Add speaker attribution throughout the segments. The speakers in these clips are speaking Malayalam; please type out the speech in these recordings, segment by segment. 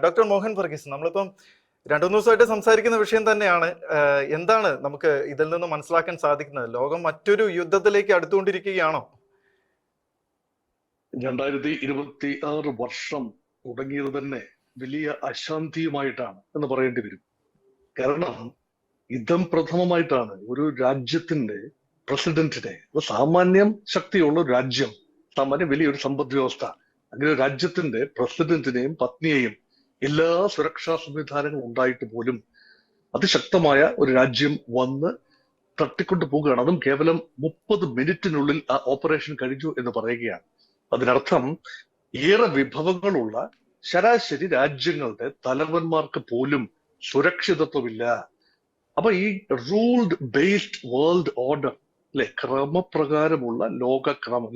Speaker 1: ഡോക്ടർ മോഹൻ വർഗീസ്, നമ്മളിപ്പം രണ്ടു മൂന്ന് ദിവസമായിട്ട് സംസാരിക്കുന്ന വിഷയം തന്നെയാണ്. എന്താണ് നമുക്ക് ഇതിൽ നിന്ന് മനസ്സിലാക്കാൻ സാധിക്കുന്നത്? ലോകം മറ്റൊരു യുദ്ധത്തിലേക്ക് അടുത്തുകൊണ്ടിരിക്കുകയാണോ?
Speaker 2: 2026 വർഷം തുടങ്ങിയത് തന്നെ വലിയ അശാന്തിയുമായിട്ടാണ് എന്ന് പറയേണ്ടി വരും. കാരണം യുദ്ധം പ്രഥമമായിട്ടാണ് ഒരു രാജ്യത്തിന്റെ പ്രസിഡന്റിനെ, സാമാന്യം ശക്തിയുള്ള ഒരു രാജ്യം, സാമാന്യം വലിയൊരു സമ്പദ് വ്യവസ്ഥ, അങ്ങനെ ഒരു രാജ്യത്തിന്റെ പ്രസിഡന്റിനെയും പത്നിയെയും എല്ലാ സുരക്ഷാ സംവിധാനങ്ങളും ഉണ്ടായിട്ട് പോലും അതിശക്തമായ ഒരു രാജ്യം വന്ന് തട്ടിക്കൊണ്ടു പോവുകയാണ്. അതും കേവലം 30 മിനിറ്റിനുള്ളിൽ ആ ഓപ്പറേഷൻ കഴിഞ്ഞു എന്ന് പറയുകയാണ്. അതിനർത്ഥം ഏറെ വിഭവങ്ങളുള്ള ശരാശരി രാജ്യങ്ങളുടെ തലവന്മാർക്ക് പോലും സുരക്ഷിതത്വമില്ല. അപ്പൊ ഈ റൂൾഡ് ബേസ്ഡ് വേൾഡ് ഓർഡർ, അല്ലെ, ക്രമപ്രകാരമുള്ള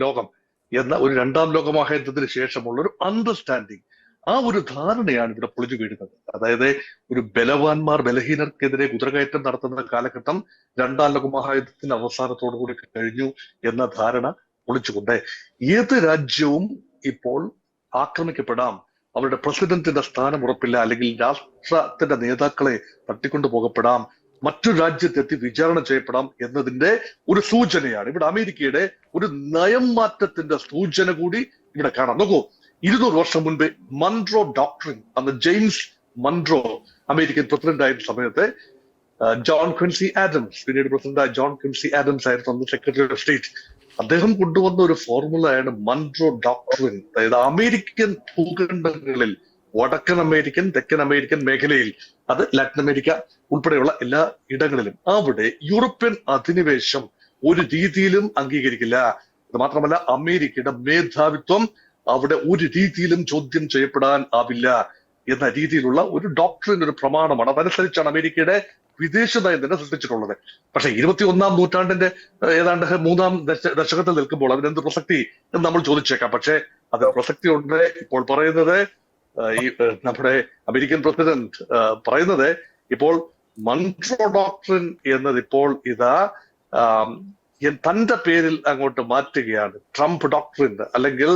Speaker 2: ലോകം എന്ന ഒരു രണ്ടാം ലോകമഹായുദ്ധത്തിന് ശേഷമുള്ള ഒരു അണ്ടർസ്റ്റാൻഡിങ്, ആ ഒരു ധാരണയാണ് ഇവിടെ പൊളിഞ്ഞു വീഴുന്നത്. അതായത് ഒരു ബലവാന്മാർ ബലഹീനർക്കെതിരെ കുതിരകയറ്റം നടത്തുന്ന കാലഘട്ടം രണ്ടാം ലോകമഹായുദ്ധത്തിന്റെ അവസാനത്തോടുകൂടി കഴിഞ്ഞു എന്ന ധാരണ പൊളിച്ചുകൊണ്ട് ഏത് രാജ്യവും ഇപ്പോൾ ആക്രമിക്കപ്പെടാം, അവരുടെ പ്രസിഡന്റിന്റെ സ്ഥാനം ഉറപ്പില്ല, അല്ലെങ്കിൽ രാഷ്ട്രത്തിന്റെ നേതാക്കളെ തട്ടിക്കൊണ്ടു പോകപ്പെടാം, മറ്റൊരു രാജ്യത്തെത്തി വിചാരണ ചെയ്യപ്പെടാം എന്നതിന്റെ ഒരു സൂചനയാണ്. ഇവിടെ അമേരിക്കയുടെ ഒരു നയം മാറ്റത്തിന്റെ സൂചന കൂടി ഇവിടെ കാണാം. നോക്കൂ, 200 വർഷം മുൻപേ മൺട്രോ ഡോക്ട്രിൻ, അന്ന് ജെയിംസ് മൺട്രോ അമേരിക്കൻ പ്രസിഡന്റ് ആയിരുന്ന സമയത്ത് ജോൺ ക്വിൻസി ആഡംസ്, പിന്നീട് പ്രസിഡന്റായ ജോൺ ക്വിൻസി ആഡംസ് ആയിരുന്നു അന്ന് സെക്രട്ടറി ഓഫ് സ്റ്റേറ്റ്. അദ്ദേഹം കൊണ്ടുവന്ന ഒരു ഫോർമുലയാണ് മൺട്രോ ഡോക്ട്രിൻ. അതായത് അമേരിക്കൻ ഭൂഖണ്ഡങ്ങളിൽ, വടക്കൻ അമേരിക്കൻ, തെക്കൻ അമേരിക്കൻ മേഖലയിൽ, അത് ലാറ്റിൻ അമേരിക്ക ഉൾപ്പെടെയുള്ള എല്ലാ ഇടങ്ങളിലും, അവിടെ യൂറോപ്യൻ അധിനിവേശം ഒരു രീതിയിലും അംഗീകരിക്കില്ല. അത് മാത്രമല്ല, അമേരിക്കയുടെ മേധാവിത്വം അവിടെ ഒരു രീതിയിലും ചോദ്യം ചെയ്യപ്പെടാൻ ആവില്ല എന്ന രീതിയിലുള്ള ഒരു ഡോക്ട്രിൻ, ഒരു പ്രമാണമാണ്. അതനുസരിച്ചാണ് അമേരിക്കയുടെ വിദേശ നയം തന്നെ സൃഷ്ടിച്ചിട്ടുള്ളത്. പക്ഷെ 21ാം നൂറ്റാണ്ടിന്റെ ഏതാണ്ട് 3ാം ദശകത്തിൽ നിൽക്കുമ്പോൾ അതിനെന്ത് പ്രസക്തി എന്ന് നമ്മൾ ചോദിച്ചേക്കാം. പക്ഷെ അത് പ്രസക്തി ഉണ്ട്. ഇപ്പോൾ പറയുന്നത് ഈ നമ്മുടെ അമേരിക്കൻ പ്രസിഡന്റ് പറയുന്നത് ഇപ്പോൾ മൺട്രോ ഡോക്ട്രിൻ എന്നത് ഇപ്പോൾ ഇതാ തന്റെ പേരിൽ അങ്ങോട്ട് മാറ്റുകയാണ്. ട്രംപ് ഡോക്ട്രിൻ അല്ലെങ്കിൽ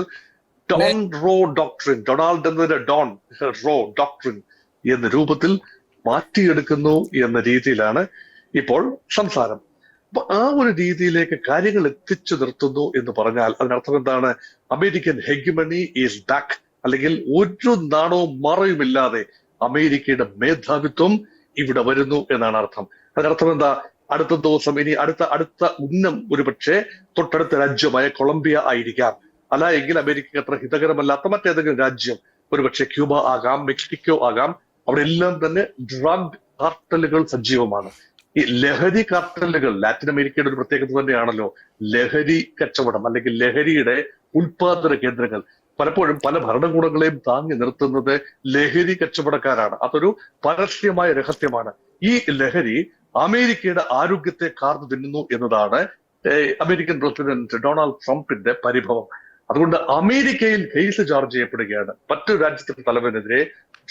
Speaker 2: ഡോൺ റോ ഡോക്ട്രിൻ, ഡൊണാൾഡ് എന്നതിന്റെ ഡോൺ റോ ഡോക്ട്രിൻ എന്ന രൂപത്തിൽ മാറ്റിയെടുക്കുന്നു എന്ന രീതിയിലാണ് ഇപ്പോൾ സംസാരം. അപ്പൊ ആ ഒരു രീതിയിലേക്ക് കാര്യങ്ങൾ എത്തിച്ചു നിർത്തുന്നു എന്ന് പറഞ്ഞാൽ അതിനർത്ഥം എന്താണ്? അമേരിക്കൻ ഹെഗമണി ഈസ് ബാക്ക്, അല്ലെങ്കിൽ ഒരു നാണവും മറയുമില്ലാതെ അമേരിക്കയുടെ മേധാവിത്വം ഇവിടെ വരുന്നു എന്നാണ് അർത്ഥം. അതിനർത്ഥം എന്താ? അടുത്ത ദിവസം ഇനി അടുത്ത ഉന്നം ഒരുപക്ഷെ തൊട്ടടുത്ത രാജ്യമായ കൊളംബിയ ആയിരിക്കാം. അല്ല എങ്കിൽ അമേരിക്കക്ക് അത്ര ഹിതകരമല്ലാത്ത മറ്റേതെങ്കിലും രാജ്യം, ഒരുപക്ഷെ ക്യൂബ ആകാം, മെക്സിക്കോ ആകാം. അവിടെ എല്ലാം തന്നെ ഡ്രഗ് കാർട്ടലുകൾ സജീവമാണ്. ഈ ലഹരി കാർട്ടലുകൾ ലാറ്റിൻ അമേരിക്കയുടെ ഒരു പ്രത്യേകത തന്നെയാണല്ലോ. ലഹരി കച്ചവടം അല്ലെങ്കിൽ ലഹരിയുടെ ഉൽപാദന കേന്ദ്രങ്ങൾ പലപ്പോഴും പല ഭരണകൂടങ്ങളെയും താങ്ങി നിർത്തുന്നത് ലഹരി കച്ചവടക്കാരാണ്. അതൊരു പരസ്യമായ രഹസ്യമാണ്. ഈ ലഹരി അമേരിക്കയുടെ ആരോഗ്യത്തെ കാർന്നു തിന്നുന്നു എന്നതാണ് അമേരിക്കൻ പ്രസിഡന്റ് ഡൊണാൾഡ് ട്രംപിന്റെ പരിഭവം. അതുകൊണ്ട് അമേരിക്കയിൽ കേസ് ചാർജ് ചെയ്യപ്പെടുകയാണ്. മറ്റൊരു രാജ്യത്തിന്റെ തലവനെതിരെ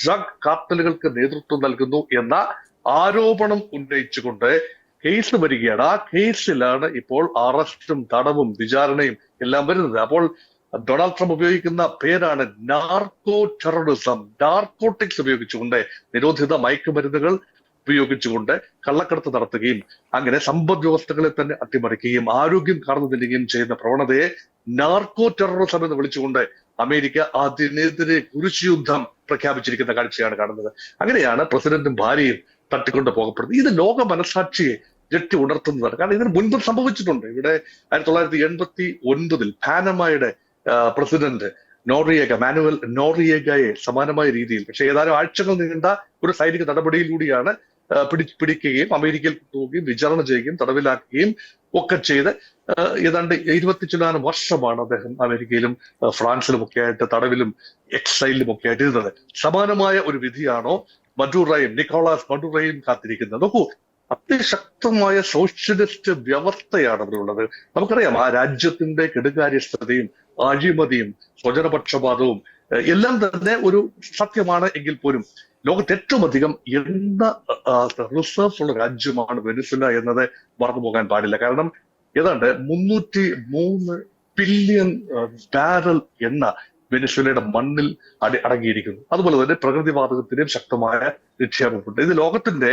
Speaker 2: ഡ്രഗ് കാർട്ടലുകൾക്ക് നേതൃത്വം നൽകുന്നു എന്ന ആരോപണം ഉന്നയിച്ചുകൊണ്ട് കേസ് വരികയാണ്. ആ കേസിലാണ് ഇപ്പോൾ അറസ്റ്റും തടവും വിചാരണയും എല്ലാം വരുന്നത്. അപ്പോൾ ഡൊണാൾഡ് ട്രംപ് ഉപയോഗിക്കുന്ന പേരാണ് നാർക്കോ ടെററിസം. നാർക്കോട്ടിക്സ് ഉപയോഗിച്ചുകൊണ്ട്, നിരോധിത മയക്കുമരുന്നുകൾ ഉപയോഗിച്ചുകൊണ്ട് കള്ളക്കടത്ത് നടത്തുകയും അങ്ങനെ സമ്പദ് വ്യവസ്ഥകളെ തന്നെ അട്ടിമറിക്കുകയും ആരോഗ്യം കാർന്നു തിന്നുകയും ചെയ്യുന്ന പ്രവണതയെ നാർക്കോ ടെററിസം എന്ന് വിളിച്ചുകൊണ്ട് അമേരിക്ക അതിനെതിരെ കുരിശുയുദ്ധം പ്രഖ്യാപിച്ചിരിക്കുന്ന കാഴ്ചയാണ് കാണുന്നത്. അങ്ങനെയാണ് പ്രസിഡന്റും ഭാര്യയും തട്ടിക്കൊണ്ട് പോകപ്പെടുന്നത്. ഇത് ലോക മനസാക്ഷിയെ ഞെട്ടി ഉണർത്തുന്നതാണ്. കാരണം ഇതിന് മുൻപ് സംഭവിച്ചിട്ടുണ്ട്. ഇവിടെ 1989 പാനമയുടെ പ്രസിഡന്റ് മാനുവൽ നോറിയേഗയെ സമാനമായ രീതിയിൽ, പക്ഷെ ഏതാനും ആഴ്ചകൾ നീണ്ട ഒരു സൈനിക നടപടിയിലൂടെയാണ് പിടിക്കുകയും അമേരിക്കയിൽ കൊണ്ടുപോവുകയും വിചാരണ ചെയ്യുകയും തടവിലാക്കുകയും ഒക്കെ ചെയ്ത് ഏതാണ്ട് 20 വർഷമാണ് അദ്ദേഹം അമേരിക്കയിലും ഫ്രാൻസിലും ഒക്കെ ആയിട്ട് തടവിലും എക്സൈലിലും ഒക്കെ ആയിട്ട് ഇരുന്നത്. സമാനമായ ഒരു വിധിയാണോ നിക്കോളാസ് മഡുറോയും കാത്തിരിക്കുന്നത്? നോക്കൂ, അതിശക്തമായ സോഷ്യലിസ്റ്റ് വ്യവസ്ഥയാണ് അവിടെ ഉള്ളത്. നമുക്കറിയാം, ആ രാജ്യത്തിന്റെ കെടുകാര്യസ്ഥതയും അഴിമതിയും സ്വജനപക്ഷപാതവും എല്ലാം തന്നെ ഒരു സത്യമാണ്. എങ്കിൽ പോലും ലോകത്ത് ഏറ്റവും അധികം എണ്ണ റിസർവ്സ് ഉള്ള രാജ്യമാണ് വെനിസുല എന്നത് മറന്നു പോകാൻ പാടില്ല. കാരണം ഏതാണ്ട് 303 ബില്യൺ ബാരൽ എണ്ണ വെനിസ്വേലയുടെ മണ്ണിൽ അടങ്ങിയിരിക്കുന്നു. അതുപോലെ തന്നെ പ്രകൃതിവാതകത്തിന്റെയും ശക്തമായ നിക്ഷേപമുണ്ട്. ഇത് ലോകത്തിന്റെ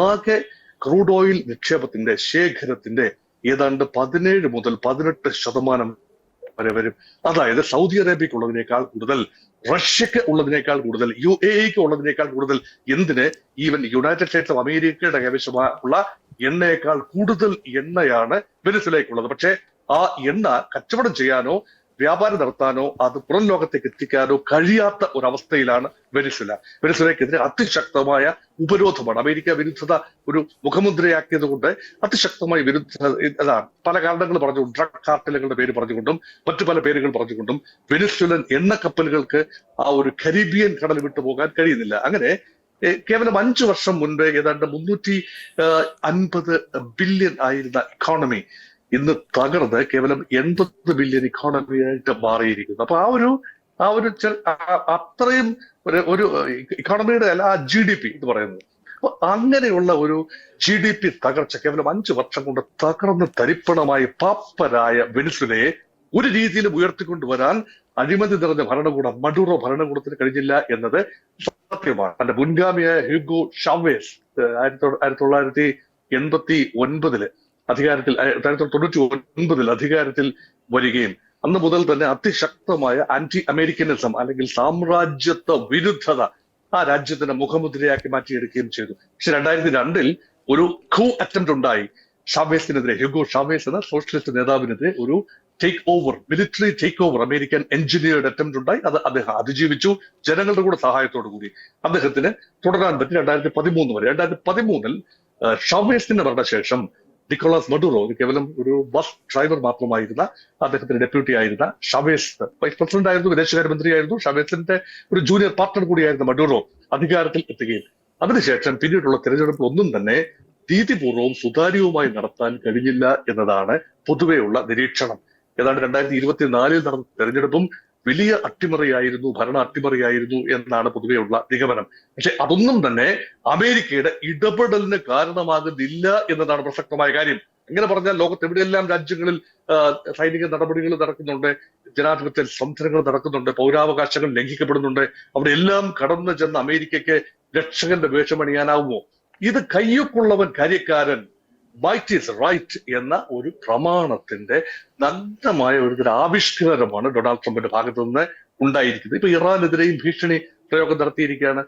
Speaker 2: ആകെ ക്രൂഡ് ഓയിൽ നിക്ഷേപത്തിന്റെ ശേഖരത്തിന്റെ ഏതാണ്ട് 17 മുതൽ 18% വരെ വരും. അതായത് സൗദി അറേബ്യക്ക് ഉള്ളതിനേക്കാൾ കൂടുതൽ, റഷ്യക്ക് ഉള്ളതിനേക്കാൾ കൂടുതൽ, UAEക്ക് ഉള്ളതിനേക്കാൾ കൂടുതൽ, എന്തിന് ഈവൻ യുണൈറ്റഡ് സ്റ്റേറ്റ്സ് ഓഫ് അമേരിക്കയുടെ കൈവശമുള്ള എണ്ണയേക്കാൾ കൂടുതൽ എണ്ണയാണ് വെനിസ്വേലയ്ക്കുള്ളത്. പക്ഷേ ആ എണ്ണ കച്ചവടം ചെയ്യാനോ വ്യാപാരം നടത്താനോ അത് പുറം ലോകത്തേക്ക് എത്തിക്കാനോ കഴിയാത്ത ഒരവസ്ഥയിലാണ് വെനിസ്വേല. വെനിസ്വേലയ്ക്കെതിരെ അതിശക്തമായ ഉപരോധമാണ്. അമേരിക്ക വിരുദ്ധത ഒരു മുഖമുദ്രയാക്കിയത് കൊണ്ട് അതിശക്തമായ അതാണ് പല കാരണങ്ങൾ പറഞ്ഞുകൊണ്ടും, ഡ്രഗ് കാർട്ടലുകളുടെ പേര് പറഞ്ഞുകൊണ്ടും മറ്റു പല പേരുകൾ പറഞ്ഞുകൊണ്ടും വെനിസ്വേലൻ എണ്ണക്കപ്പലുകൾക്ക് ആ ഒരു കരീബിയൻ കടൽ വിട്ടു പോകാൻ കഴിയുന്നില്ല. അങ്ങനെ കേവലം 5 വർഷം മുൻപ് ഏതാണ്ട് 350 ബില്യൺ ആയിരുന്ന ഇക്കോണമി ഇന്ന് തകർന്ന് കേവലം 80 ബില്യൺ ഇക്കോണമിയായിട്ട് മാറിയിരിക്കുന്നു. അപ്പൊ ആ ഒരു അത്രയും ഒരു ഇക്കോണമിയുടെ അല്ല, ആ GDP എന്ന് പറയുന്നത്. അപ്പൊ അങ്ങനെയുള്ള ഒരു GDP തകർച്ച കേവലം 5 വർഷം കൊണ്ട് തകർന്ന് തരിപ്പണമായി പാപ്പരായ വെനിസ്വേലയെ ഒരു രീതിയിലും ഉയർത്തിക്കൊണ്ടുവരാൻ അഴിമതി നിറഞ്ഞ ഭരണകൂടം, മഡൂറോ ഭരണകൂടത്തിന് കഴിഞ്ഞില്ല എന്നത് സത്യമാണ്. തന്റെ മുൻഗാമിയായ ഹ്യൂഗോ ഷാവേസ് 1989 അധികാരത്തിൽ 1999 അധികാരത്തിൽ വരികയും അന്ന് മുതൽ തന്നെ അതിശക്തമായ ആന്റി അമേരിക്കനിസം അല്ലെങ്കിൽ സാമ്രാജ്യത്വ വിരുദ്ധത ആ രാജ്യത്തിന്റെ മുഖമുദ്രയാക്കി മാറ്റിയെടുക്കുകയും ചെയ്തു. പക്ഷെ 2002 ഒരു കൂ അറ്റംപ്റ്റ് ഉണ്ടായി ഷാവേസിനെതിരെ. ഹ്യൂഗോ ഷാവേസ് എന്ന സോഷ്യലിസ്റ്റ് നേതാവിനെതിരെ ഒരു military take over, American engineered attempt ഉണ്ടായി. അത് അദ്ദേഹം അതിജീവിച്ചു, ജനങ്ങളുടെ കൂടെ സഹായത്തോടു കൂടി അദ്ദേഹത്തിന് തുടരാൻ പറ്റി 2013 വരെ. 2013 ഷാവേസിന്റെ മരണശേഷം നിക്കോളാസ് മഡൂറോ, കേവലം ഒരു ബസ് ഡ്രൈവർ മാത്രമായിരുന്ന അദ്ദേഹത്തിന്റെ ഡെപ്യൂട്ടി ആയിരുന്ന ഷാവേസ്, വൈസ് പ്രസിഡന്റ് ആയിരുന്നു, വിദേശകാര്യമന്ത്രിയായിരുന്നു. ഷാവേസിന്റെ ഒരു ജൂനിയർ പാർട്ണർ കൂടിയായിരുന്ന മഡൂറോ അധികാരത്തിൽ എത്തുകയും അതിനുശേഷം പിന്നീടുള്ള തെരഞ്ഞെടുപ്പ് ഒന്നും തന്നെ നീതിപൂർവവും സുതാര്യവുമായി നടത്താൻ കഴിഞ്ഞില്ല എന്നതാണ് പൊതുവെയുള്ള നിരീക്ഷണം. ഏതാണ്ട് 2024 നടന്ന തെരഞ്ഞെടുപ്പും വലിയ അട്ടിമറിയായിരുന്നു, ഭരണ അട്ടിമറിയായിരുന്നു എന്നാണ് പൊതുവെയുള്ള നിഗമനം. പക്ഷെ അതൊന്നും തന്നെ അമേരിക്കയുടെ ഇടപെടലിന് കാരണമാകുന്നില്ല എന്നതാണ് പ്രസക്തമായ കാര്യം. എങ്ങനെ പറഞ്ഞാൽ ലോകത്ത് എവിടെയെല്ലാം രാജ്യങ്ങളിൽ സൈനിക നടപടികൾ നടക്കുന്നുണ്ട്, ജനാധിപത്യ സംരംഭങ്ങൾ നടക്കുന്നുണ്ട്, പൗരാവകാശങ്ങൾ ലംഘിക്കപ്പെടുന്നുണ്ട്, അവിടെ എല്ലാം കടന്നു ചെന്ന് അമേരിക്കയ്ക്ക് രക്ഷകന്റെ വേഷമണിയാനാവുമോ? ഇത് കയ്യൊപ്പുള്ളവൻ കാര്യക്കാരൻ, മൈറ്റ് ഈസ് റൈറ്റ് എന്ന ഒരു പ്രമാണത്തിന്റെ നഗ്നമായ ഒരു ആവിഷ്കാരമാണ് ഡൊണാൾഡ് ട്രംപിന്റെ ഭാഗത്തു നിന്ന് ഉണ്ടായിരിക്കുന്നത്. ഇപ്പൊ ഇറാനെതിരെയും ഭീഷണി പ്രയോഗം നടത്തിയിരിക്കുകയാണ്.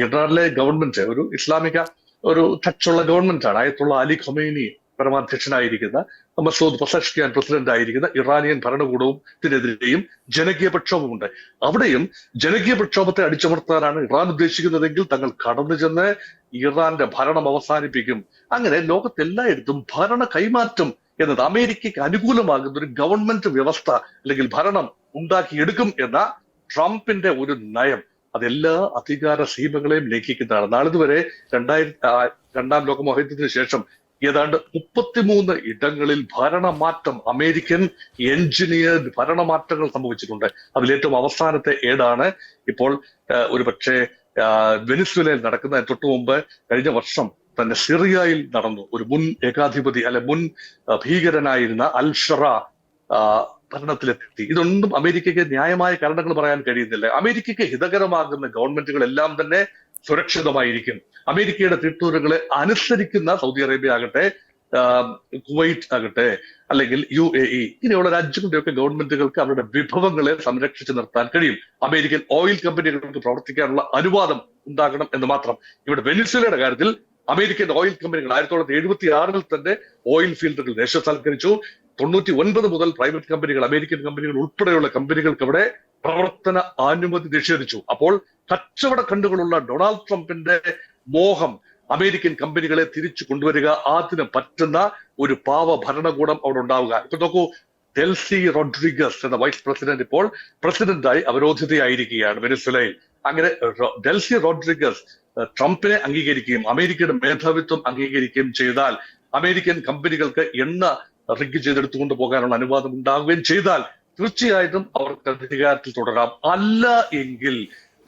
Speaker 2: ഇറാനിലെ ഗവൺമെന്റ് ഒരു ഇസ്ലാമിക ഒരു ടച്ചുള്ള ഗവൺമെന്റ് ആണ്. ആയത്തുള്ള അലി ഖമൈനി പരമാധ്യക്ഷനായിരിക്കുന്ന, മസൂദ് പസഷ്കിയാൻ പ്രസിഡന്റ് ആയിരിക്കുന്ന ഇറാനിയൻ ഭരണകൂടത്തിനെതിരെയും ജനകീയ പ്രക്ഷോഭമുണ്ട്. അവിടെയും ജനകീയ പ്രക്ഷോഭത്തെ അടിച്ചമർത്താനാണ് ഇറാൻ ഉദ്ദേശിക്കുന്നതെങ്കിൽ തങ്ങൾ കടന്നു ചെന്ന് ഇറാന്റെ ഭരണം അവസാനിപ്പിക്കും. അങ്ങനെ ലോകത്തെല്ലായിടത്തും ഭരണ കൈമാറ്റം എന്നത് അമേരിക്കയ്ക്ക് അനുകൂലമാകുന്ന ഒരു ഗവൺമെന്റ് വ്യവസ്ഥ അല്ലെങ്കിൽ ഭരണം ഉണ്ടാക്കിയെടുക്കും എന്ന ട്രംപിന്റെ ഒരു നയം അതെല്ലാ അധികാര സീമകളെയും ലംഘിക്കുന്നതാണ്. നാളിതുവരെ 2ാം ലോക മഹായുദ്ധത്തിന് ശേഷം ഏതാണ്ട് 33 ഇടങ്ങളിൽ ഭരണമാറ്റം, അമേരിക്കൻ എഞ്ചിനീയർഡ് ഭരണമാറ്റങ്ങൾ സംഭവിച്ചിട്ടുണ്ട്. അതിലേറ്റവും അവസാനത്തെ ഏടാണ് ഇപ്പോൾ ഒരുപക്ഷെ വെനിസ്വേലയിൽ നടക്കുന്ന. തൊട്ടു മുമ്പ് കഴിഞ്ഞ വർഷം തന്നെ സിറിയയിൽ നടന്നു. ഒരു മുൻ ഏകാധിപതി മുൻ ഭീകരനായിരുന്ന അൽ-ഷറ ഭരണത്തിലെത്തി. ഇതൊന്നും അമേരിക്കയ്ക്ക് ന്യായമായ കാരണങ്ങൾ പറയാൻ കഴിയുന്നില്ല. അമേരിക്കയ്ക്ക് ഹിതകരമാകുന്ന ഗവൺമെന്റുകളെല്ലാം തന്നെ സുരക്ഷിതമായിരിക്കും. അമേരിക്കയുടെ തിട്ടൂരുകളെ അനുസരിക്കുന്ന സൗദി അറേബ്യ ആകട്ടെ, കുവൈറ്റ് ആകട്ടെ, അല്ലെങ്കിൽ UAE, ഇങ്ങനെയുള്ള രാജ്യങ്ങളുടെയൊക്കെ ഗവൺമെന്റുകൾക്ക് അവരുടെ വിഭവങ്ങളെ സംരക്ഷിച്ചു നിർത്താൻ കഴിയും. അമേരിക്കൻ ഓയിൽ കമ്പനികൾക്ക് പ്രവർത്തിക്കാനുള്ള അനുവാദം ഉണ്ടാകണം എന്ന് മാത്രം. ഇവിടെ വെനിസ്വേലയുടെ കാര്യത്തിൽ അമേരിക്കൻ ഓയിൽ കമ്പനികൾ 1976 തന്നെ ഓയിൽ ഫീൽഡുകൾ ദേശസാൽക്കരിച്ചു. 99 മുതൽ പ്രൈവറ്റ് കമ്പനികൾ, അമേരിക്കൻ കമ്പനികൾ ഉൾപ്പെടെയുള്ള കമ്പനികൾക്ക് അവിടെ പ്രവർത്തന അനുമതി നിഷേധിച്ചു. അപ്പോൾ കച്ചവട കണ്ണുകളുള്ള ഡൊണാൾഡ് ട്രംപിന്റെ മോഹം അമേരിക്കൻ കമ്പനികളെ തിരിച്ചു കൊണ്ടുവരിക, അതിന് പറ്റുന്ന ഒരു പാവ ഭരണകൂടം അവിടെ ഉണ്ടാവുക. ഇപ്പൊ നോക്കൂ, ഡെൽസി റോഡ്രിഗസ് എന്ന വൈസ് പ്രസിഡന്റ് ഇപ്പോൾ പ്രസിഡന്റായി അവരോധിതയായിരിക്കുകയാണ് വെനിസ്വേലയിൽ. അങ്ങനെ ഡെൽസി റോഡ്രിഗസ് ട്രംപിനെ അംഗീകരിക്കുകയും അമേരിക്കയുടെ മേധാവിത്വം അംഗീകരിക്കുകയും ചെയ്താൽ അമേരിക്കൻ കമ്പനികൾക്ക് എണ്ണ റിഗ് ചെയ്തെടുത്തുകൊണ്ട് പോകാനുള്ള അനുവാദം ഉണ്ടാവുകയും ചെയ്താൽ തീർച്ചയായിട്ടും അവർക്ക് അധികാരത്തിൽ തുടരാം. അല്ല എങ്കിൽ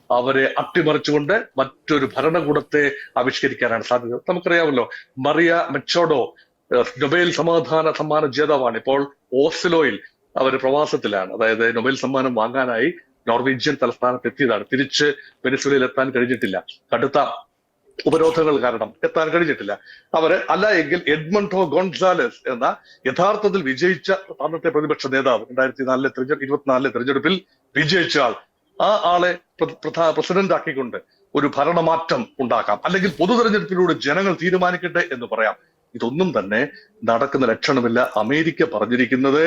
Speaker 2: അവരെ അട്ടിമറിച്ചുകൊണ്ട് മറ്റൊരു ഭരണകൂടത്തെ ആവിഷ്കരിക്കാനാണ് സാധ്യത. നമുക്കറിയാമല്ലോ, മറിയ മെച്ചോഡോ നൊബേൽ സമാധാന സമ്മാന ജേതാവാണ്. ഇപ്പോൾ ഓസ്ലോയിൽ അവർ പ്രവാസത്തിലാണ്. അതായത് നൊബേൽ സമ്മാനം വാങ്ങാനായി നോർവീജിയൻ തലസ്ഥാനത്ത് എത്തിയതാണ്. തിരിച്ച് വെനിസ്വേലയിൽ എത്താൻ കഴിഞ്ഞിട്ടില്ല. കടുത്ത ഉപരോധങ്ങൾ കാരണം എത്താൻ കഴിഞ്ഞിട്ടില്ല. അല്ല എങ്കിൽ എഡ്മണ്ടോ ഗോൺസാലസ് എന്ന യഥാർത്ഥത്തിൽ വിജയിച്ച അന്നത്തെ പ്രതിപക്ഷ നേതാവ് 2024 തെരഞ്ഞെടുപ്പിൽ വിജയിച്ച ആൾ, ആ ആളെ പ്രസിഡന്റ് ആക്കിക്കൊണ്ട് ഒരു ഭരണമാറ്റം ഉണ്ടാക്കാം, അല്ലെങ്കിൽ പൊതു തെരഞ്ഞെടുപ്പിലൂടെ ജനങ്ങൾ തീരുമാനിക്കട്ടെ എന്ന് പറയാം. ഇതൊന്നും തന്നെ നടക്കുന്ന ലക്ഷണമില്ല. അമേരിക്ക പറഞ്ഞിരിക്കുന്നത്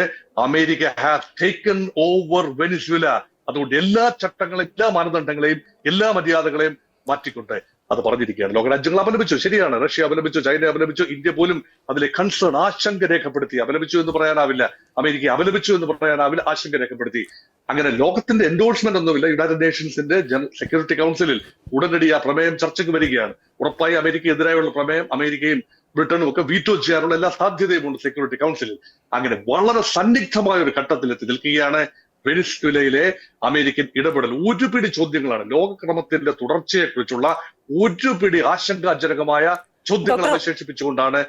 Speaker 2: America has taken over Venezuela. അതുകൊണ്ട് എല്ലാ ചട്ടങ്ങളെയും എല്ലാ മാനദണ്ഡങ്ങളെയും എല്ലാ മര്യാദകളെയും മാറ്റിക്കൊണ്ട് അത് പറഞ്ഞിരിക്കുകയാണ്. ലോകരാജ്യങ്ങൾ അപലപിച്ചു, ശരിയാണ്. റഷ്യ അപലപിച്ചു, ചൈന അപലപിച്ചു, ഇന്ത്യ പോലും അതിലെ കൺസേൺ ആശങ്ക രേഖപ്പെടുത്തി. അപലപിച്ചു എന്ന് പറയാനാവില്ല, അമേരിക്ക അപലപിച്ചു എന്ന് പറയാനാവില്ല, ആശങ്ക രേഖപ്പെടുത്തി. അങ്ങനെ ലോകത്തിന്റെ എൻഡോഴ്സ്മെന്റ് ഒന്നുമില്ല. യുണൈറ്റഡ് നേഷൻസിന്റെ സെക്യൂരിറ്റി കൗൺസിലിൽ ഉടനടി ആ പ്രമേയം ചർച്ചയ്ക്ക് വരികയാണ്. ഉറപ്പായി അമേരിക്കയെതിരായുള്ള പ്രമേയം അമേരിക്കയും ബ്രിട്ടനും ഒക്കെ വീറ്റോ ചെയ്യാനുള്ള എല്ലാ സാധ്യതയുമുണ്ട് സെക്യൂരിറ്റി കൗൺസിലിൽ. അങ്ങനെ വളരെ സന്നിഗ്ധമായ ഒരു ഘട്ടത്തിലെത്തി നിൽക്കുകയാണ് വെനിസ്വേലയിലെ അമേരിക്കൻ ഇടപെടൽ. ഒരു പിടി ചോദ്യങ്ങളാണ്, ലോകക്രമത്തിന്റെ തുടർച്ചയെക്കുറിച്ചുള്ള ഒരു പിടി ആശങ്കാജനകമായ ചോദ്യങ്ങൾ അവശേഷിപ്പിച്ചുകൊണ്ടാണ്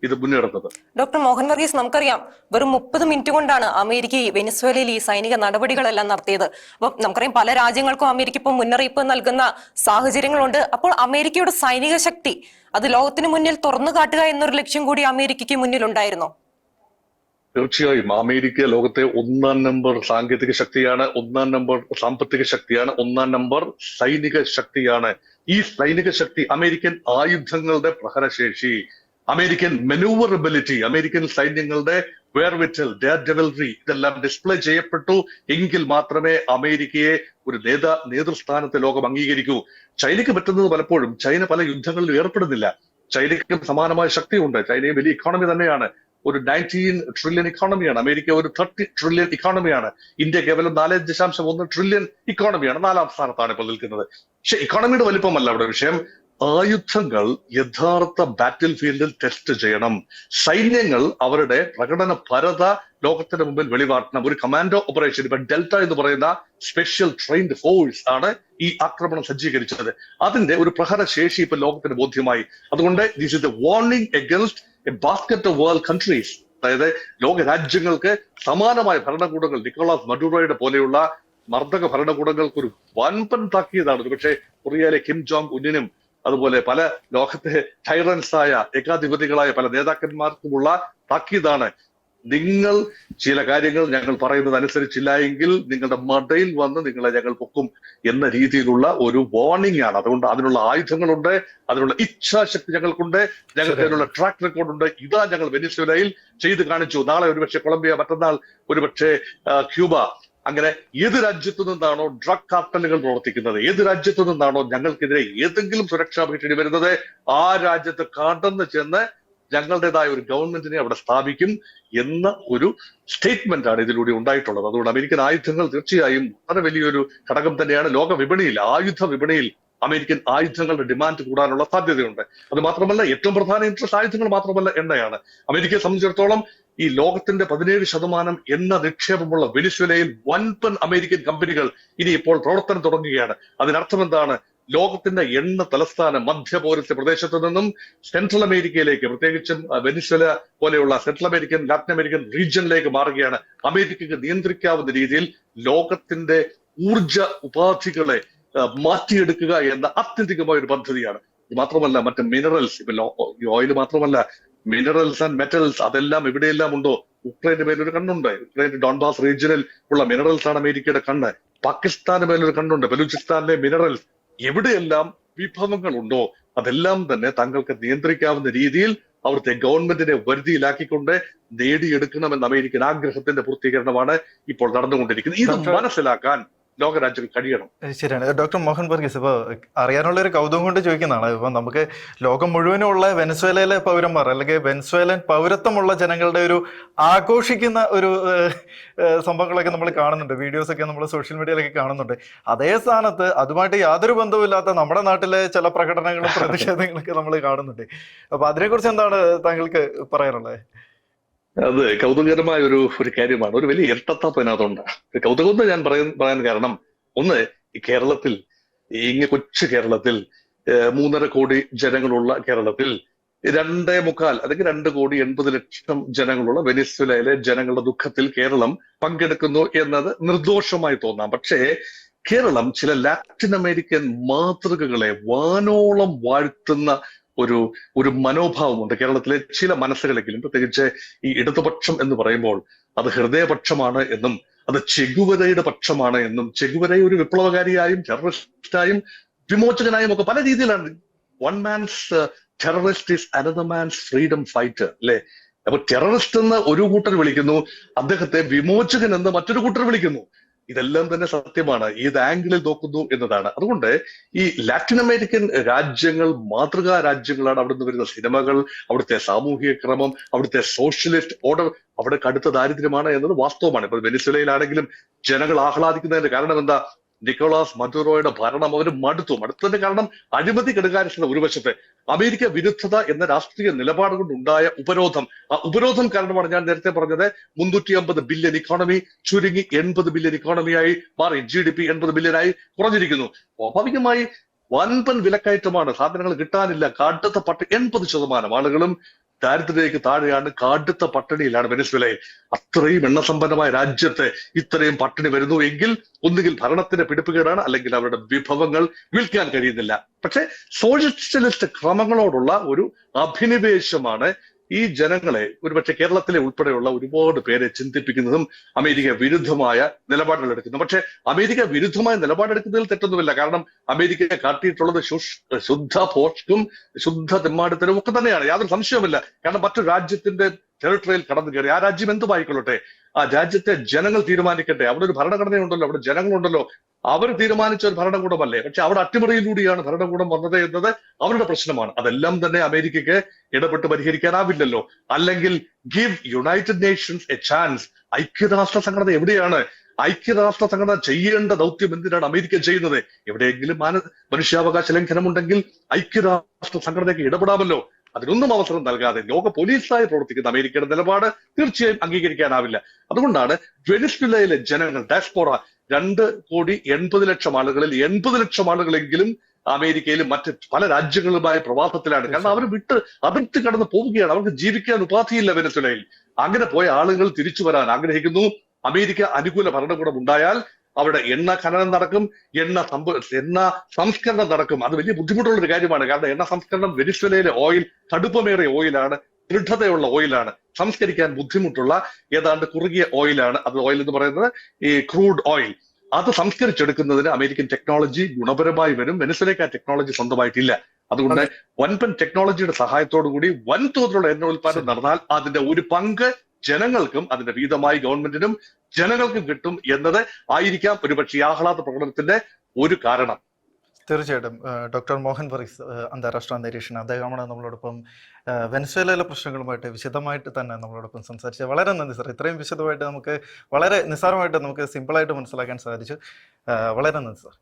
Speaker 2: ഇത് മുന്നേറുന്നത്.
Speaker 3: ഡോക്ടർ മോഹൻ വർഗീസ്, നമുക്കറിയാം വെറും 30 മിനിറ്റ് കൊണ്ടാണ് അമേരിക്ക ഈ വെനിസ്വേലയിൽ ഈ സൈനിക നടപടികളെല്ലാം നടത്തിയത്. അപ്പം നമുക്കറിയാം പല രാജ്യങ്ങൾക്കും അമേരിക്ക ഇപ്പം മുന്നറിയിപ്പ് നൽകുന്ന സാഹചര്യങ്ങളുണ്ട്. അപ്പോൾ അമേരിക്കയുടെ സൈനിക ശക്തി അത് ലോകത്തിന് മുന്നിൽ തുറന്നു കാട്ടുക എന്നൊരു ലക്ഷ്യം കൂടി അമേരിക്കയ്ക്ക് മുന്നിലുണ്ടായിരുന്നോ?
Speaker 2: തീർച്ചയായും അമേരിക്ക ലോകത്തെ 1-ാം നമ്പർ സാങ്കേതിക ശക്തിയാണ്, 1-ാം നമ്പർ സാമ്പത്തിക ശക്തിയാണ്, 1-ാം നമ്പർ സൈനിക ശക്തിയാണ്. ഈ സൈനിക ശക്തി, അമേരിക്കൻ ആയുധങ്ങളുടെ പ്രഹരശേഷി, അമേരിക്കൻ മെനൂവറബിലിറ്റി, അമേരിക്കൻ സൈന്യങ്ങളുടെ വേർവിറ്റൽ, ഡെവിൽറി, ഇതെല്ലാം ഡിസ്പ്ലേ ചെയ്യപ്പെട്ടു എങ്കിൽ മാത്രമേ അമേരിക്കയെ ഒരു നേതൃസ്ഥാനത്തെ ലോകം അംഗീകരിക്കൂ. ചൈനയ്ക്ക് പറ്റുന്നത് പലപ്പോഴും ചൈന പല യുദ്ധങ്ങളിൽ ഏർപ്പെടുന്നില്ല. ചൈനയ്ക്കും സമാനമായ ശക്തിയുണ്ട്. ചൈനയും വലിയ ഇക്കോണമി തന്നെയാണ്. ഒരു 19 ട്രില്യൺ ഇക്കോണമിയാണ്. അമേരിക്ക ഒരു 30 ട്രില്യൺ ഇക്കോണമിയാണ്. ഇന്ത്യ കേവലം 4.1 ട്രില്യൺ ഇക്കോണമിയാണ്. 4-ാം സ്ഥാനത്താണ് ഇപ്പോൾ നിൽക്കുന്നത്. പക്ഷെ ഇക്കോണമിയുടെ വലിപ്പമല്ല അവിടെ വിഷയം. ആയുധങ്ങൾ യഥാർത്ഥ ബാറ്റിൽ ഫീൽഡിൽ ടെസ്റ്റ് ചെയ്യണം. സൈന്യങ്ങൾ അവരുടെ പ്രകടന പരത ലോകത്തിന് മുമ്പിൽ വെളിവാട്ടണം. ഒരു കമാൻഡോ ഓപ്പറേഷൻ, ഇപ്പൊ ഡെൽറ്റ എന്ന് പറയുന്ന സ്പെഷ്യൽ ട്രെയിൻഡ് ഫോഴ്സ് ആണ് ഈ ആക്രമണം സജ്ജീകരിച്ചത്. അതിന്റെ ഒരു പ്രഹര ശേഷി ഇപ്പൊ ലോകത്തിന് ബോധ്യമായി. അതുകൊണ്ട് this is A warning against A basket of world countries. അതായത് ലോക രാജ്യങ്ങൾക്ക് സമാനമായ ഭരണകൂടങ്ങൾ, നിക്കോളാസ് മഡുറോയുടെ പോലെയുള്ള മർദ്ദക ഭരണകൂടങ്ങൾക്ക് ഒരു വൻപൻ താക്കിയതാണ്. ഒരുപക്ഷെ കൊറിയയിലെ കിം ജോങ് ഉന്നിനും അതുപോലെ പല ലോകത്തെ ടൈറൻസായ ഏകാധിപതികളായ പല നേതാക്കന്മാർക്കുമുള്ള താക്കീതാണ്. നിങ്ങൾ ചില കാര്യങ്ങൾ ഞങ്ങൾ പറയുന്നത് അനുസരിച്ചില്ല എങ്കിൽ നിങ്ങളുടെ മടയിൽ വന്ന് നിങ്ങളെ ഞങ്ങൾ പൊക്കും എന്ന രീതിയിലുള്ള ഒരു വാർണിംഗ് ആണ്. അതുകൊണ്ട് അതിനുള്ള ആയുധങ്ങളുണ്ട്, അതിനുള്ള ഇച്ഛാശക്തി ഞങ്ങൾക്കുണ്ട്, ഞങ്ങൾക്ക് അതിനുള്ള ട്രാക്ക് റെക്കോർഡ് ഉണ്ട്. ഇതാ ഞങ്ങൾ വെനിസ്വേലയിൽ ചെയ്ത് കാണിച്ചു. നാളെ ഒരുപക്ഷെ കൊളംബിയ, മറ്റന്നാൾ ഒരുപക്ഷെ ക്യൂബ. അങ്ങനെ ഏത് രാജ്യത്തു നിന്നാണോ ഡ്രഗ് കാർട്ടലുകൾ പ്രവർത്തിക്കുന്നത്, ഏത് രാജ്യത്തു നിന്നാണോ ഞങ്ങൾക്കെതിരെ ഏതെങ്കിലും സുരക്ഷാ ഭീഷണി വരുന്നത്, ആ രാജ്യത്ത് കടന്നു ചെന്ന് ഞങ്ങളുടേതായ ഒരു ഗവൺമെന്റിനെ അവിടെ സ്ഥാപിക്കും എന്ന ഒരു സ്റ്റേറ്റ്മെന്റ് ആണ് ഇതിലൂടെ ഉണ്ടായിട്ടുള്ളത്. അതുകൊണ്ട് അമേരിക്കൻ ആയുധങ്ങൾ തീർച്ചയായും വളരെ വലിയൊരു ഘടകം തന്നെയാണ്. ലോക വിപണിയിൽ, ആയുധ വിപണിയിൽ അമേരിക്കൻ ആയുധങ്ങളുടെ ഡിമാൻഡ് കൂടാനുള്ള സാധ്യതയുണ്ട്. അത് മാത്രമല്ല, ഏറ്റവും പ്രധാന ഇൻട്രസ്റ്റ് ആയുധങ്ങൾ മാത്രമല്ല, എണ്ണയാണ്. അമേരിക്കയെ സംബന്ധിച്ചിടത്തോളം ഈ ലോകത്തിന്റെ 17% എണ്ണ നിക്ഷേപമുള്ള വെനിസ്വേലയിൽ വൻപൻ അമേരിക്കൻ കമ്പനികൾ ഇനി ഇപ്പോൾ പ്രവർത്തനം തുടങ്ങുകയാണ്. അതിനർത്ഥം എന്താണ്? ലോകത്തിന്റെ എണ്ണ തലസ്ഥാനം മധ്യപൗരസ്ത്യ പ്രദേശത്ത് നിന്നും സെൻട്രൽ അമേരിക്കയിലേക്ക്, പ്രത്യേകിച്ചും വെനിസ്വേല പോലെയുള്ള സെൻട്രൽ അമേരിക്കൻ, ലാറ്റിൻ അമേരിക്കൻ റീജിയനിലേക്ക് മാറുകയാണ്. അമേരിക്കയ്ക്ക് നിയന്ത്രിക്കാവുന്ന രീതിയിൽ ലോകത്തിന്റെ ഊർജ ഉപാധികളെ മാറ്റിയെടുക്കുക എന്ന ആത്യന്തികമായ ഒരു പദ്ധതിയാണ്. മാത്രമല്ല മറ്റ് മിനറൽസ്, ഇപ്പൊ ഓയിൽ മാത്രമല്ല, മിനറൽസ് ആൻഡ് മെറ്റൽസ് അതെല്ലാം എവിടെയെല്ലാം ഉണ്ടോ, ഉക്രൈന്റെ മേലൊരു കണ്ണുണ്ട്. ഉക്രൈന്റെ ഡോൺബാസ് റീജിയനിൽ ഉള്ള മിനറൽസ് ആണ് അമേരിക്കയുടെ കണ്ണ്. പാകിസ്ഥാന് മേലൊരു കണ്ണുണ്ട്. ബലൂചിസ്ഥാനിലെ മിനറൽസ്, എവിടെയെല്ലാം വിഭവങ്ങൾ ഉണ്ടോ അതെല്ലാം തന്നെ തങ്ങൾക്ക് നിയന്ത്രിക്കാവുന്ന രീതിയിൽ അവിടുത്തെ ഗവൺമെന്റിനെ വരുതിയിലാക്കിക്കൊണ്ട് നേടിയെടുക്കണമെന്ന അമേരിക്കൻ ആഗ്രഹത്തിന്റെ പൂർത്തീകരണമാണ് ഇപ്പോൾ നടന്നുകൊണ്ടിരിക്കുന്നത്. ഇത് മനസ്സിലാക്കാൻ ലോകരാജ്യങ്ങൾ കഴിയണം.
Speaker 1: ശരിയാണ്. ഡോക്ടർ മോഹൻ വർഗീസ്, ഇപ്പൊ അറിയാനുള്ള ഒരു കൗതുകം കൊണ്ട് ചോദിക്കുന്നതാണ്. ഇപ്പൊ നമുക്ക് ലോകം മുഴുവനുള്ള വെനസ്വേലയിലെ പൗരന്മാർ അല്ലെങ്കിൽ വെനസ്വേലൻ പൗരത്വമുള്ള ജനങ്ങളുടെ ഒരു ആഘോഷിക്കുന്ന ഒരു സംഭവങ്ങളൊക്കെ നമ്മൾ കാണുന്നുണ്ട്, വീഡിയോസ് ഒക്കെ നമ്മൾ സോഷ്യൽ മീഡിയയിലൊക്കെ കാണുന്നുണ്ട്. അതേ സ്ഥാനത്ത് അതുമായിട്ട് യാതൊരു ബന്ധവുമില്ലാത്ത നമ്മുടെ നാട്ടിലെ ചില പ്രകടനങ്ങളും പ്രതിഷേധങ്ങളൊക്കെ നമ്മൾ കാണുന്നുണ്ട്. അപ്പൊ അതിനെക്കുറിച്ച് എന്താണ് താങ്കൾക്ക് പറയാനുള്ളത്?
Speaker 2: അത് കൗതുകകരമായ ഒരു കാര്യമാണ്. ഒരു വലിയ ഇരട്ടത്താപ്പ് അതിനകത്തുണ്ട്. കൗതുകം എന്ന് ഞാൻ പറയാൻ കാരണം, ഒന്ന്, ഈ കേരളത്തിൽ, കൊച്ചു കേരളത്തിൽ, 3.5 കോടി ജനങ്ങളുള്ള കേരളത്തിൽ 2.25 അല്ലെങ്കിൽ 2,80,00,000 ജനങ്ങളുള്ള വെനിസ്വേലയിലെ ജനങ്ങളുടെ ദുഃഖത്തിൽ കേരളം പങ്കെടുക്കുന്നു എന്നത് നിർദോഷമായി തോന്നാം. പക്ഷേ കേരളം ചില ലാറ്റിൻ അമേരിക്കൻ മാതൃകകളെ വാനോളം വാഴ്ത്തുന്ന ഒരു ഒരു മനോഭാവമുണ്ട് കേരളത്തിലെ ചില മനസ്സുകളെങ്കിലും. പ്രത്യേകിച്ച് ഈ ഇടതുപക്ഷം എന്ന് പറയുമ്പോൾ അത് ഹൃദയപക്ഷമാണ് എന്നും അത് ചെഗുവരയുടെ പക്ഷമാണ് എന്നും, ചെഗുവരയെ ഒരു വിപ്ലവകാരിയായും ടെററിസ്റ്റായും വിമോചകനായും ഒക്കെ പല രീതിയിലാണ്. One man's terrorist is another man's freedom fighter, അല്ലെ? അപ്പൊ ടെററിസ്റ്റ് എന്ന് ഒരു കൂട്ടർ വിളിക്കുന്നു, അദ്ദേഹത്തെ വിമോചകൻ എന്ന് മറ്റൊരു കൂട്ടർ വിളിക്കുന്നു. ഇതെല്ലാം തന്നെ സത്യമാണ്, ഏത് ആംഗിളിൽ നോക്കുന്നു എന്നതാണ്. അതുകൊണ്ട് ഈ ലാറ്റിൻ അമേരിക്കൻ രാജ്യങ്ങൾ മാതൃകാ രാജ്യങ്ങളാണ്. അവിടുന്ന് വരുന്ന സിനിമകൾ, അവിടുത്തെ സാമൂഹിക ക്രമം, അവിടുത്തെ സോഷ്യലിസ്റ്റ് ഓർഡർ, അവിടെ കടുത്ത ദാരിദ്ര്യമാണ് എന്നത് വാസ്തവമാണ്. ഇപ്പൊ വെനിസ്വേലയിലാണെങ്കിലും ജനങ്ങൾ ആഹ്ലാദിക്കുന്നതിന്റെ കാരണം എന്താ? നിക്കോളാസ് മദുറോയുടെ ഭരണം അവർ മടുത്തതിന്റെ കാരണം അഴിമതി കെടുകാര്യസ്ഥത ഒരു വശത്തെ, അമേരിക്ക വിരുദ്ധത എന്ന രാഷ്ട്രീയ നിലപാട് കൊണ്ടുണ്ടായ ഉപരോധം. ആ ഉപരോധം കാരണമാണ് ഞാൻ നേരത്തെ പറഞ്ഞത് 350 ബില്യൺ ഇക്കോണമി ചുരുങ്ങി 80 ബില്യൺ ഇക്കോണമിയായി മാറി. GDP 80 ബില്യനായി കുറഞ്ഞിരിക്കുന്നു. സ്വാഭാവികമായി വൻപൻ വിലക്കയറ്റമാണ്, സാധനങ്ങൾ കിട്ടാനില്ല. കടുത്ത 80% ആളുകളും ദാരിദ്ര്യത്തിലേക്ക് താഴെയാണ്, കടുത്ത പട്ടിണിയിലാണ് വെനിസ്വേലയിൽ. അത്രയും എണ്ണസമ്പന്നമായ രാജ്യത്ത് ഇത്രയും പട്ടിണി വരുന്നു എങ്കിൽ ഒന്നുകിൽ ഭരണത്തിന്റെ പിടിപ്പുകേടാണ്, അല്ലെങ്കിൽ അവരുടെ വിഭവങ്ങൾ വിൽക്കാൻ കഴിയുന്നില്ല. പക്ഷെ സോഷ്യലിസ്റ്റ് ക്രമങ്ങളോടുള്ള ഒരു അഭിനിവേശമാണ് ഈ ജനങ്ങളെ, ഒരുപക്ഷെ കേരളത്തിലെ ഉൾപ്പെടെയുള്ള ഒരുപാട് പേരെ ചിന്തിപ്പിക്കുന്നതും അമേരിക്ക വിരുദ്ധമായ നിലപാടുകൾ എടുക്കുന്നു. പക്ഷെ അമേരിക്ക വിരുദ്ധമായ നിലപാടെടുക്കുന്നതിൽ തെറ്റൊന്നുമില്ല. കാരണം അമേരിക്ക കാട്ടിയിട്ടുള്ളത് ശുദ്ധ പോഷ്കും ശുദ്ധ തെമ്മാടിത്തരവും ഒക്കെ തന്നെയാണ്, യാതൊരു സംശയവുമില്ല. കാരണം മറ്റു രാജ്യത്തിന്റെ ടെറിട്ടറിയിൽ കടന്നു കയറി, ആ രാജ്യം എന്തുമായിക്കൊള്ളട്ടെ, ആ രാജ്യത്തെ ജനങ്ങൾ തീരുമാനിക്കട്ടെ. അവിടെ ഒരു ഭരണഘടനയുണ്ടല്ലോ, അവിടെ ജനങ്ങളുണ്ടല്ലോ, അവർ തീരുമാനിച്ച ഒരു ഭരണകൂടമല്ലേ. പക്ഷെ അവിടെ അട്ടിമറിയിലൂടെയാണ് ഭരണകൂടം വന്നത് എന്നത് അവരുടെ പ്രശ്നമാണ്. അതെല്ലാം തന്നെ അമേരിക്കയ്ക്ക് ഇടപെട്ട് പരിഹരിക്കാനാവില്ലല്ലോ. അല്ലെങ്കിൽ give United Nations A chance. ഐക്യരാഷ്ട്ര സംഘടന എവിടെയാണ്? ഐക്യരാഷ്ട്ര സംഘടന ചെയ്യേണ്ട ദൗത്യം എന്തിനാണ് അമേരിക്ക ചെയ്യുന്നത്? എവിടെയെങ്കിലും മനുഷ്യാവകാശ ലംഘനമുണ്ടെങ്കിൽ ഐക്യരാഷ്ട്ര സംഘടനയ്ക്ക് ഇടപെടാമല്ലോ. അതിനൊന്നും അവസരം നൽകാതെ ലോക പോലീസായി പ്രവർത്തിക്കുന്ന അമേരിക്കയുടെ നിലപാട് തീർച്ചയായും അംഗീകരിക്കാനാവില്ല. അതുകൊണ്ടാണ് വെനിസ്വേലയിലെ ജനങ്ങൾ, ഡയസ്പോറ, 2,80,00,000 ആളുകളിൽ 80 ലക്ഷം ആളുകളെങ്കിലും അമേരിക്കയിലും മറ്റ് പല രാജ്യങ്ങളുമായി പ്രവാസത്തിലാണ്. കാരണം അവർ അതിർത്തി കടന്ന് പോവുകയാണ്, അവർക്ക് ജീവിക്കാൻ ഉപാധിയില്ല വെനിസ്വേലയിൽ. അങ്ങനെ പോയ ആളുകൾ തിരിച്ചു വരാൻ ആഗ്രഹിക്കുന്നു. അമേരിക്ക അനുകൂല ഭരണകൂടം ഉണ്ടായാൽ അവിടെ എണ്ണ ഖനനം നടക്കും, എണ്ണ സംസ്കരണം നടക്കും. അത് വലിയ ബുദ്ധിമുട്ടുള്ള ഒരു കാര്യമാണ്. കാരണം എണ്ണ സംസ്കരണം, വെനിസ്വേലയിലെ ഓയിൽ കടുപ്പമേറിയ ഓയിലാണ്, ദൃഢതയുള്ള ഓയിലാണ്, സംസ്കരിക്കാൻ ബുദ്ധിമുട്ടുള്ള ഏതാണ്ട് കുറുകിയ ഓയിലാണ്. അത് ഓയിൽ എന്ന് പറയുന്നത് ഈ ക്രൂഡ് ഓയിൽ. അത് സംസ്കരിച്ചെടുക്കുന്നതിന് അമേരിക്കൻ ടെക്നോളജി ഗുണപരമായി വരും. വെനിസ്വേലയ്ക്ക് ആ ടെക്നോളജി സ്വന്തമായിട്ടില്ല. അതുകൊണ്ട് വൻപൻ ടെക്നോളജിയുടെ സഹായത്തോടു കൂടി വൻതോതിലുള്ള എണ്ണ ഉൽപ്പാദനം നടന്നാൽ അതിന്റെ ഒരു പങ്ക് ജനങ്ങൾക്കും അതിന്റെ വീതമായി ഗവൺമെന്റിനും ജനങ്ങൾക്കും കിട്ടും എന്നത് ആയിരിക്കാം ഒരുപക്ഷെ ആഹ്ലാദ പ്രകടനത്തിന്റെ ഒരു കാരണം.
Speaker 1: തീർച്ചയായിട്ടും. ഡോക്ടർ മോഹൻ വർഗീസ്, അന്താരാഷ്ട്ര നിരീക്ഷകൻ, അദ്ദേഹമാണ് നമ്മളോടൊപ്പം വെനസ്വേലയിലെ പ്രശ്നങ്ങളുമായിട്ട് വിശദമായിട്ട് തന്നെ നമ്മളോടൊപ്പം സംസാരിച്ചത്. വളരെ നന്ദി സർ. ഇത്രയും വിശദമായിട്ട് നമുക്ക് വളരെ നിസ്സാരമായിട്ട് നമുക്ക് സിമ്പിളായിട്ട് മനസ്സിലാക്കാൻ സാധിച്ചു. വളരെ നന്ദി സർ.